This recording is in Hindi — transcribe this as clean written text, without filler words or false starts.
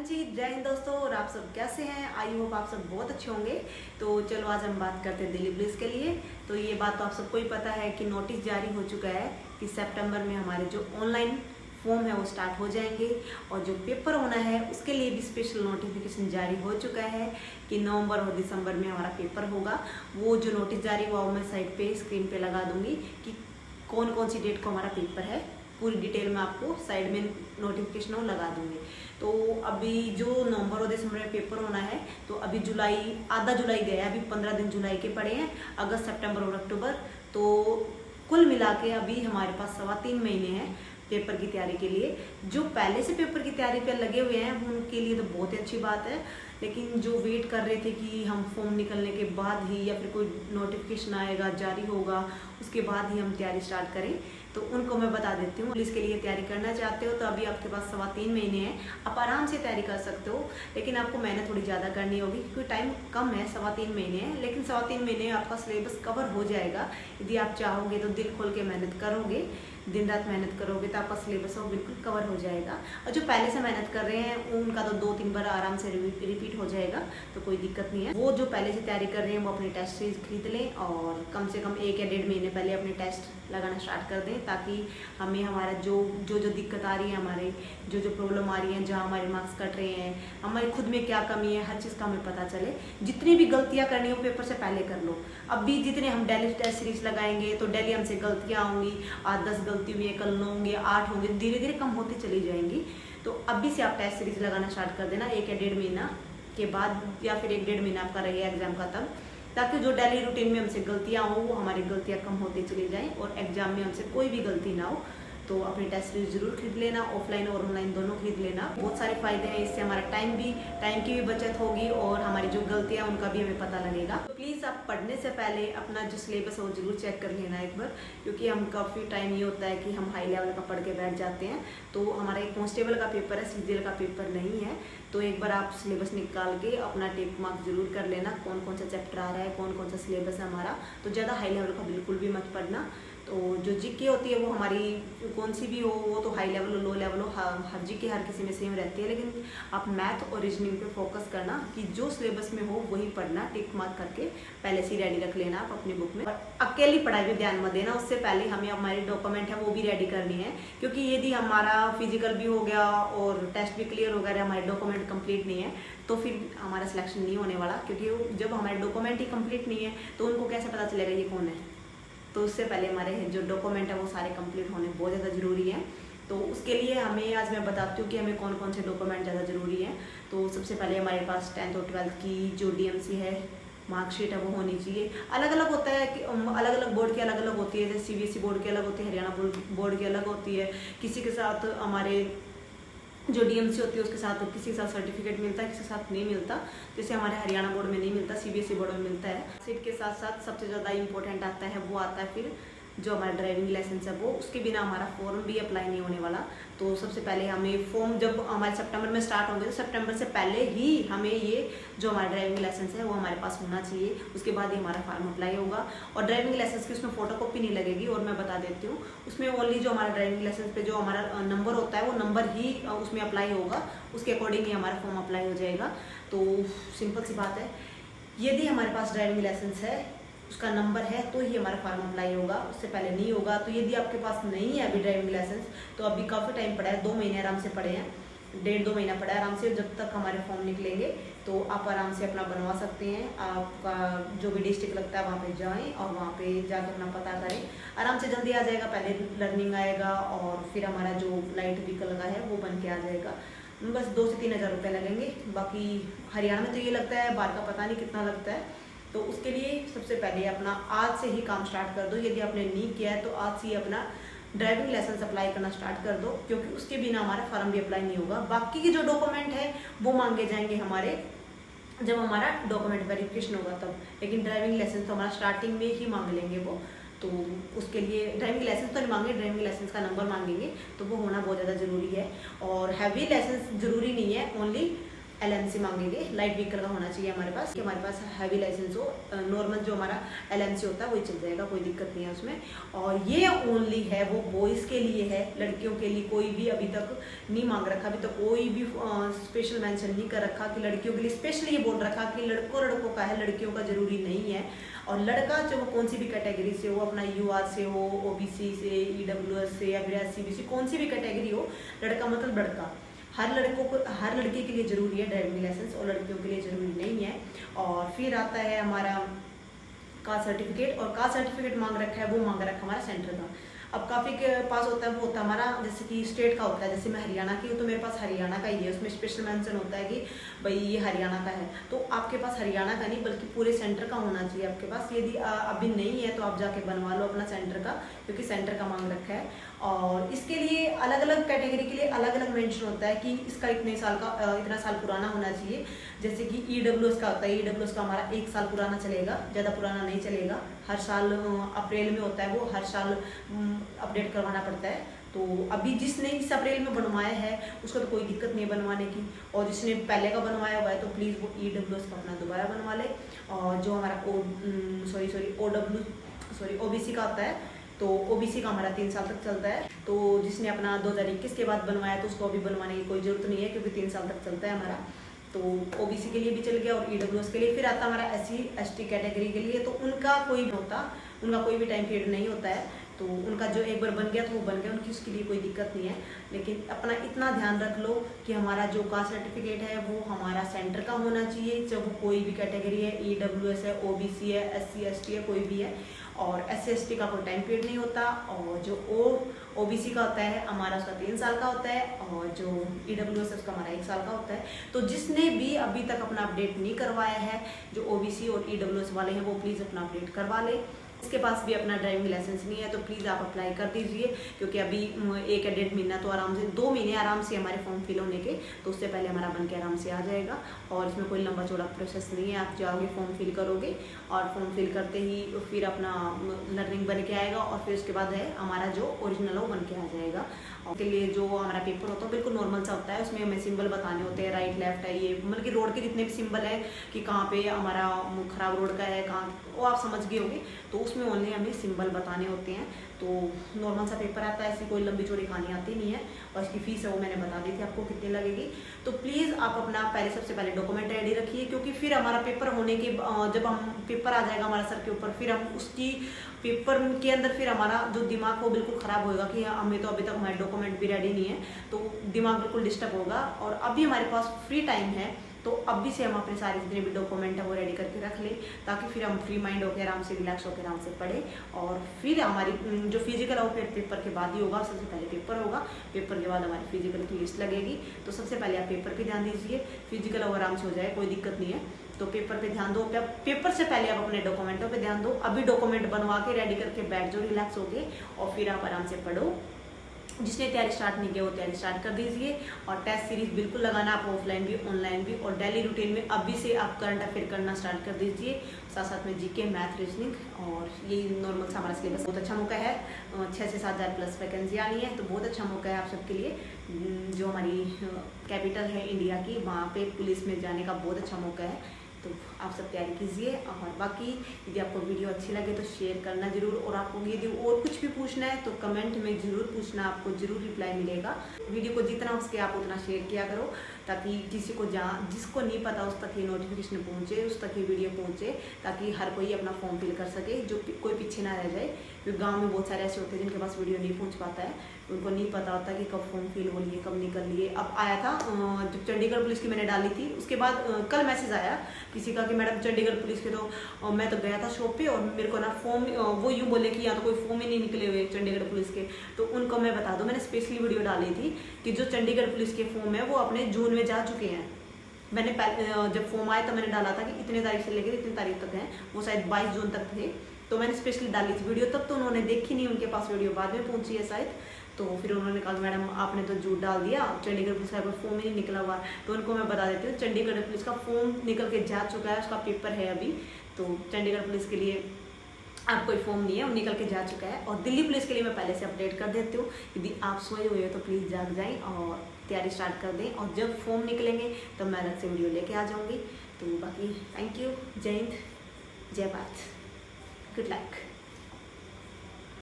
जी, जय हिंद दोस्तों। और आप सब कैसे हैं? आई होप आप सब बहुत अच्छे होंगे। तो चलो आज हम बात करते हैं दिल्ली पुलिस के लिए। तो ये बात तो आप सबको ही पता है कि नोटिस जारी हो चुका है कि सितंबर में हमारे जो ऑनलाइन फॉर्म है वो स्टार्ट हो जाएंगे और जो पेपर होना है उसके लिए भी स्पेशल नोटिफिकेशन जारी हो चुका है कि नवंबर और दिसंबर में हमारा पेपर होगा। वो जो नोटिस जारी हुआ वो मैं साइड पे स्क्रीन पे लगा दूंगी कि कौन कौन सी डेट को हमारा पेपर है। पूरी डिटेल में आपको साइड में नोटिफिकेशन वो लगा दूंगी। तो अभी जो नवंबर और दिसंबर में पेपर होना है तो अभी जुलाई, आधा जुलाई गया, अभी 15 दिन जुलाई के पड़े हैं, अगस्त सितंबर और अक्टूबर। तो कुल मिला के अभी हमारे पास 3.25 महीने हैं पेपर की तैयारी के लिए। जो पहले से पेपर की तैयारी पर लगे हुए हैं उनके लिए तो बहुत ही अच्छी बात है, लेकिन जो वेट कर रहे थे कि हम फॉर्म निकलने के बाद ही या फिर कोई नोटिफिकेशन आएगा, जारी होगा, उसके बाद ही हम तैयारी स्टार्ट करें, तो उनको मैं बता देती हूँ। पुलिस के लिए तैयारी करना चाहते हो तो अभी आपके पास 3.25 महीने हैं, आप आराम से तैयारी कर सकते हो। लेकिन आपको मेहनत थोड़ी ज़्यादा करनी होगी क्योंकि टाइम कम है, 3.25 महीने हैं, लेकिन 3.25 महीने में आपका सिलेबस कवर हो जाएगा। यदि आप चाहोगे तो दिल खोल के मेहनत करोगे, दिन रात मेहनत करोगे तो आपका सिलेबस वो बिल्कुल कवर हो जाएगा। और जो पहले से मेहनत कर रहे हैं उनका तो 2-3 बार आराम से रिपीट हो जाएगा, तो कोई दिक्कत नहीं है। वो जो पहले से तैयारी कर रहे हैं वो अपनी टेस्ट सीरीज खरीद लें और कम से कम 1 या 1.5 महीने पहले अपने टेस्ट लगाना स्टार्ट कर दें, ताकि हमें हमारा जो दिक्कत आ रही है, हमारे जो प्रॉब्लम आ रही है, जहाँ हमारे मार्क्स कट रहे हैं, हमारे खुद में क्या कमी है, हर चीज़ का हमें पता चले। जितनी भी गलतियाँ करनी हो पेपर से पहले कर लो। अब भी जितने हम डेली टेस्ट सीरीज लगाएंगे तो डेली हमसे गलतियाँ होंगी, 8-10 गलती हुई है, कल 9 होंगे, 8 होंगे, धीरे धीरे कम होती चली जाएंगी। तो अभी से आप टेस्ट सीरीज लगाना स्टार्ट कर देना 1 या 1.5 महीना के बाद, या फिर 1-1.5 महीना आपका रहेगा एग्जाम का तब, ताकि जो डेली रूटीन में हमसे गलतियाँ हो वो हमारी गलतियाँ कम होती चली जाएं और एग्जाम में हमसे कोई भी गलती ना हो। तो अपनी टेस्ट सीरीज जरूर खरीद लेना, ऑफलाइन और ऑनलाइन दोनों खरीद लेना। बहुत सारे फायदे हैं इससे, हमारा टाइम की भी बचत होगी और हमारी जो गलतियां उनका भी हमें पता लगेगा। तो प्लीज़ आप पढ़ने से पहले अपना जो सिलेबस है वो जरूर चेक कर लेना एक बार, क्योंकि हम काफ़ी टाइम ये होता है कि हम हाई लेवल का पढ़ के बैठ जाते हैं। तो हमारा एक कांस्टेबल का पेपर है, सीजीएल का पेपर नहीं है। तो एक बार आप सिलेबस निकाल के अपना टिक मार्क जरूर कर लेना, कौन कौन सा चैप्टर आ रहा है, कौन कौन सा सिलेबस है हमारा। तो ज़्यादा हाई लेवल का बिल्कुल भी मत पढ़ना। तो जो जीके होती है वो हमारी कौन सी भी हो, वो तो हाई लेवल हो लो लेवल हो, हर जीके हर किसी में सेम रहती है, लेकिन आप मैथ और रीजनिंग पे फोकस करना कि जो सिलेबस में हो वही पढ़ना, टिक मार्क करके पहले से ही रेडी रख लेना आप अपनी बुक में। और अकेली पढ़ाई पे ध्यान मत देना, उससे पहले हमें हमारे डॉक्यूमेंट है वो भी रेडी करनी है, क्योंकि यदि हमारा फिजिकल भी हो गया और टेस्ट भी क्लियर हो गया, हमारे डॉक्यूमेंट कंप्लीट नहीं है तो फिर हमारा सिलेक्शन नहीं होने वाला। क्योंकि जब हमारे डॉक्यूमेंट ही कंप्लीट नहीं है तो उनको कैसे पता चलेगा ये कौन है। तो उससे पहले हमारे जो डॉक्यूमेंट है वो सारे कंप्लीट होने बहुत ज़्यादा ज़रूरी है। तो उसके लिए हमें आज मैं बताती हूँ कि हमें कौन कौन से डॉक्यूमेंट ज़्यादा ज़रूरी हैं। तो सबसे पहले हमारे पास 10th और 12th की जो डीएमसी है, मार्कशीट है, वो होनी चाहिए। अलग अलग होता है कि अलग अलग बोर्ड की अलग अलग होती है, जैसे सीबीएसई बोर्ड की अलग होती है, हरियाणा बोर्ड की अलग होती है। किसी के साथ हमारे जो डीएमसी होती है उसके साथ किसी के साथ सर्टिफिकेट मिलता है, किसी के साथ नहीं मिलता। जैसे हमारे हरियाणा बोर्ड में नहीं मिलता, सीबीएसई बोर्ड में मिलता है। सीट के साथ साथ सबसे ज़्यादा इंपॉर्टेंट आता है वो आता है फिर जो हमारा ड्राइविंग लाइसेंस है वो, उसके बिना हमारा फॉर्म भी अप्लाई नहीं होने वाला। तो सबसे पहले हमें फॉर्म जब हमारे सितंबर में स्टार्ट होंगे तो सितंबर से पहले ही हमें ये जो हमारा ड्राइविंग लाइसेंस है वो हमारे पास होना चाहिए, उसके बाद ही हमारा फॉर्म अप्लाई होगा। और ड्राइविंग लाइसेंस की उसमें फोटोकॉपी नहीं लगेगी, और मैं बता देती हूँ उसमें ओनली जो हमारा ड्राइविंग लाइसेंस पे जो हमारा नंबर होता है वो नंबर ही उसमें अप्लाई होगा, उसके अकॉर्डिंग ही हमारा फॉर्म अप्लाई हो जाएगा। तो सिंपल सी बात है, यदि हमारे पास ड्राइविंग लाइसेंस है, उसका नंबर है, तो ही हमारा फॉर्म अप्लाई होगा, उससे पहले नहीं होगा। तो यदि आपके पास नहीं है अभी ड्राइविंग लाइसेंस तो अभी काफ़ी टाइम पड़ा है, 2 महीने आराम से पड़े हैं, 1.5-2 महीना पड़ा है आराम से। जब तक हमारे फॉर्म निकलेंगे तो आप आराम से अपना बनवा सकते हैं। आपका जो भी डिस्ट्रिक्ट लगता है वहाँ पे जाएं और वहाँ पे जाके अपना पता करें, आराम से जल्दी आ जाएगा। पहले लर्निंग आएगा और फिर हमारा जो लाइट व्हीकल लगा है वो बन के आ जाएगा। बस 2 से 3 हज़ार रुपये लगेंगे। बाकी हरियाणा में तो ये लगता है, बाहर का पता नहीं कितना लगता है। तो उसके लिए सबसे पहले अपना आज से ही काम स्टार्ट कर दो। यदि आपने नहीं किया है तो आज से ही अपना ड्राइविंग लाइसेंस अप्लाई करना स्टार्ट कर दो, क्योंकि उसके बिना हमारा फॉर्म भी अप्लाई नहीं होगा। बाकी के जो डॉक्यूमेंट है वो मांगे जाएंगे हमारे जब हमारा डॉक्यूमेंट वेरिफिकेशन होगा तब, लेकिन ड्राइविंग लाइसेंस तो हमारा स्टार्टिंग में ही मांग लेंगे वो। तो उसके लिए ड्राइविंग लाइसेंस तो नहीं मांगे, ड्राइविंग लाइसेंस का नंबर मांगेंगे, तो वो होना बहुत ज़्यादा ज़रूरी है। और हैवी लाइसेंस ज़रूरी नहीं है, ओनली LMC मांगेंगे, लाइट व्हीकल का होना चाहिए हमारे पास, कि हमारे पास हैवी लाइसेंस हो। नॉर्मल जो हमारा LMC होता है वही चल जाएगा, कोई दिक्कत नहीं है उसमें। और ये ओनली है वो बॉयज़ के लिए है, लड़कियों के लिए कोई भी अभी तक नहीं मांग रखा, अभी तक कोई भी स्पेशल मेंशन नहीं कर रखा कि लड़कियों के लिए स्पेशली ये बोल रखा कि लड़कों का है, लड़कियों का जरूरी नहीं है। और लड़का जो कौन सी भी कैटेगरी से हो, अपना UR से हो, OBC से, EWS से या फिर SCBC, कौन सी भी कैटेगरी हो, लड़का मतलब लड़का, हर लड़के के लिए ज़रूरी है ड्राइविंग लाइसेंस, और लड़कियों के लिए ज़रूरी नहीं है। और फिर आता है हमारा कास्ट सर्टिफिकेट, और कास्ट सर्टिफिकेट मांग रखा है, वो मांग रखा है हमारा सेंटर का। अब काफ़ी के पास होता है, वो होता है हमारा जैसे कि स्टेट का होता है, जैसे मैं हरियाणा की हूँ तो मेरे पास हरियाणा का ही है, उसमें स्पेशल मेंशन होता है कि भाई ये हरियाणा का है। तो आपके पास हरियाणा का नहीं बल्कि पूरे सेंटर का होना चाहिए आपके पास। यदि अभी नहीं है तो आप जाके बनवा लो अपना सेंटर का, क्योंकि सेंटर का मांग रखा है। और इसके लिए अलग अलग कैटेगरी के लिए अलग अलग मेंशन होता है कि इसका इतने साल का इतना साल पुराना होना चाहिए। जैसे कि EWS का होता है, EWS का हमारा 1 साल पुराना चलेगा, ज़्यादा पुराना नहीं चलेगा। हर साल अप्रैल में होता है, वो हर साल अपडेट करवाना पड़ता है। तो अभी जिसने इस अप्रैल में बनवाया है उसको तो कोई दिक्कत नहीं है बनवाने की, और जिसने पहले का बनवाया हुआ है तो प्लीज़ वो EWS का अपना दोबारा बनवा ले। और जो हमारा OBC का होता है, तो OBC का हमारा 3 साल तक चलता है। तो जिसने अपना 2021 के बाद बनवाया तो उसको अभी बनवाने की कोई ज़रूरत नहीं है, क्योंकि 3 साल तक चलता है हमारा। तो OBC के लिए भी चल गया और EWS के लिए। फिर आता हमारा SC ST कैटेगरी के लिए, तो उनका कोई भी टाइम पीरियड नहीं होता है। तो उनका जो एक बार बन गया तो वो बन गया, उनकी उसके लिए कोई दिक्कत नहीं है। लेकिन अपना इतना ध्यान रख लो कि हमारा जो कास्ट सर्टिफिकेट है वो हमारा सेंटर का होना चाहिए, चाहे वो कोई भी कैटेगरी है, EWS है, OBC है, SC ST है, कोई भी है। और SC ST का कोई टाइम पीरियड नहीं होता। और जो OBC का होता है हमारा, उसका 3 साल का होता है। और जो EWS है उसका हमारा 1 साल का होता है। तो जिसने भी अभी तक अपना अपडेट नहीं करवाया है, जो OBC और EWS वाले हैं, वो प्लीज़ अपना अपडेट करवा ले। इसके पास भी अपना ड्राइविंग लाइसेंस नहीं है तो प्लीज़ आप अप्लाई कर दीजिए, क्योंकि अभी 1 या 1.5 महीना तो आराम से, 2 महीने आराम से हमारे फॉर्म फिल होने के, तो उससे पहले हमारा बन के आराम से आ जाएगा। और इसमें कोई लंबा चौड़ा प्रोसेस नहीं है, आप जाओगे फॉर्म फिल करोगे और फॉर्म फिल करते ही फिर अपना लर्निंग बन के आएगा, और फिर उसके बाद है हमारा जो ओरिजिनल हो बन के आ जाएगा। उसके लिए जो हमारा पेपर होता है बिल्कुल नॉर्मल सा होता है, उसमें हमें सिंबल बताने होते हैं, राइट लेफ्ट है, ये मतलब कि रोड के जितने भी सिंबल है कि कहाँ पे हमारा खराब रोड का है, कहाँ, वो आप समझ गए होंगे। तो उसमें ओनली हमें सिंबल बताने होते हैं। तो नॉर्मल सा पेपर आता है, ऐसी कोई लंबी चौड़ी कहानी आती नहीं है। और इसकी फ़ीस है वो मैंने बता दी थी आपको कितनी लगेगी। तो प्लीज़ आप अपना सबसे पहले डॉक्यूमेंट रेडी रखिए, क्योंकि फिर हमारा पेपर होने के जब हम पेपर आ जाएगा हमारा सर के ऊपर, फिर हम उसकी पेपर के अंदर फिर हमारा जो दिमाग वो बिल्कुल ख़राब होगा कि हमें तो अभी तक हमारे डॉक्यूमेंट भी रेडी नहीं है, तो दिमाग बिल्कुल डिस्टर्ब होगा। और अभी हमारे पास फ्री टाइम है, तो अभी से हम अपने सारे जितने भी डॉक्यूमेंट है वो रेडी करके रख लें, ताकि फिर हम फ्री माइंड होकर आराम से रिलैक्स होकर आराम से पढ़ें। और फिर हमारी जो फिजिकल है वो पेपर के बाद ही होगा। सबसे पहले पेपर होगा, पेपर के बाद हमारी फिजिकल की लिस्ट लगेगी। तो सबसे पहले आप पेपर पे ध्यान दीजिए, फिजिकल वो आराम से हो जाए, कोई दिक्कत नहीं है। तो पेपर पे ध्यान दो, पेपर से पहले आप अपने डॉक्यूमेंटों पे ध्यान दो। अभी डॉक्यूमेंट बनवा के रेडी करके बैठ जाओ रिलैक्स होके, और फिर आप आराम से पढ़ो। जिसने तैयारी स्टार्ट नहीं किया वो तैयारी स्टार्ट कर दीजिए। और टेस्ट सीरीज बिल्कुल लगाना, आप ऑफलाइन भी ऑनलाइन भी। और डेली रूटीन में अभी से आप करंट अफेयर करना स्टार्ट कर दीजिए, साथ साथ में जीके, मैथ, रीजनिंग। और ये नॉर्मल सा हमारा सिलेबस, बहुत अच्छा मौका है। 6 से 7 हज़ार प्लस वैकेंसी आनी है, तो बहुत अच्छा मौका है आप सबके लिए। जो हमारी कैपिटल है इंडिया की, वहाँ पे पुलिस में जाने का बहुत अच्छा मौका है। तो आप सब तैयारी कीजिए। और बाकी यदि आपको वीडियो अच्छी लगे तो शेयर करना जरूर, और आपको यदि और कुछ भी पूछना है तो कमेंट में ज़रूर पूछना, आपको ज़रूर रिप्लाई मिलेगा। वीडियो को जितना हो सके आप उतना शेयर किया करो, ताकि किसी को जिसको नहीं पता उस तक ये नोटिफिकेशन पहुँचे, उस तक ये वीडियो पहुँचे, ताकि हर कोई अपना फॉर्म फिल कर सके, जो कोई पीछे ना रह जाए। क्योंकि गाँव में बहुत सारे ऐसे होते हैं जिनके पास वीडियो नहीं पहुँच पाता है, उनको नहीं पता होता कि कब फॉर्म फिल हो लिए, कब नहीं कर लिए। अब आया था जब चंडीगढ़ पुलिस की मैंने डाली थी, उसके बाद कल मैसेज आया किसी का कि मैडम चंडीगढ़ पुलिस के, तो मैं तो गया था शॉप पे और मेरे को ना फॉर्म, वो यूँ बोले कि यहाँ तो कोई फॉर्म ही नहीं निकले हुए चंडीगढ़ पुलिस के। तो उनको मैं बता दूँ, मैंने स्पेशली वीडियो डाली थी कि जो चंडीगढ़ पुलिस के फॉर्म है वो अपने जून में जा चुके हैं। मैंने जब फॉर्म आया तो मैंने डाला था कि इतने तारीख से लेकर इतने तारीख तक हैं, वो शायद 22 जून तक थे। तो मैंने स्पेशली डाली थी वीडियो, तब तो उन्होंने देखी नहीं, उनके पास वीडियो बाद में पहुंची है शायद। तो फिर उन्होंने कहा मैडम आपने तो झूठ डाल दिया, चंडीगढ़ पुलिस का कोई फॉर्म ही नहीं निकला हुआ। तो उनको मैं बता देती हूँ, चंडीगढ़ पुलिस का फॉर्म निकल के जा चुका है, उसका पेपर है अभी। तो चंडीगढ़ पुलिस के लिए अब कोई फॉर्म नहीं है, वो निकल के जा चुका है। और दिल्ली पुलिस के लिए मैं पहले से अपडेट कर देती हूँ, यदि आप सोए हुए हो तो प्लीज़ जाग जाएं और तैयारी स्टार्ट कर दें, और जब फॉर्म निकलेंगे तो मैं अलग से वीडियो लेके आ जाऊँगी। तो बाकी थैंक यू, जय हिंद, जय भारत, गुड लक।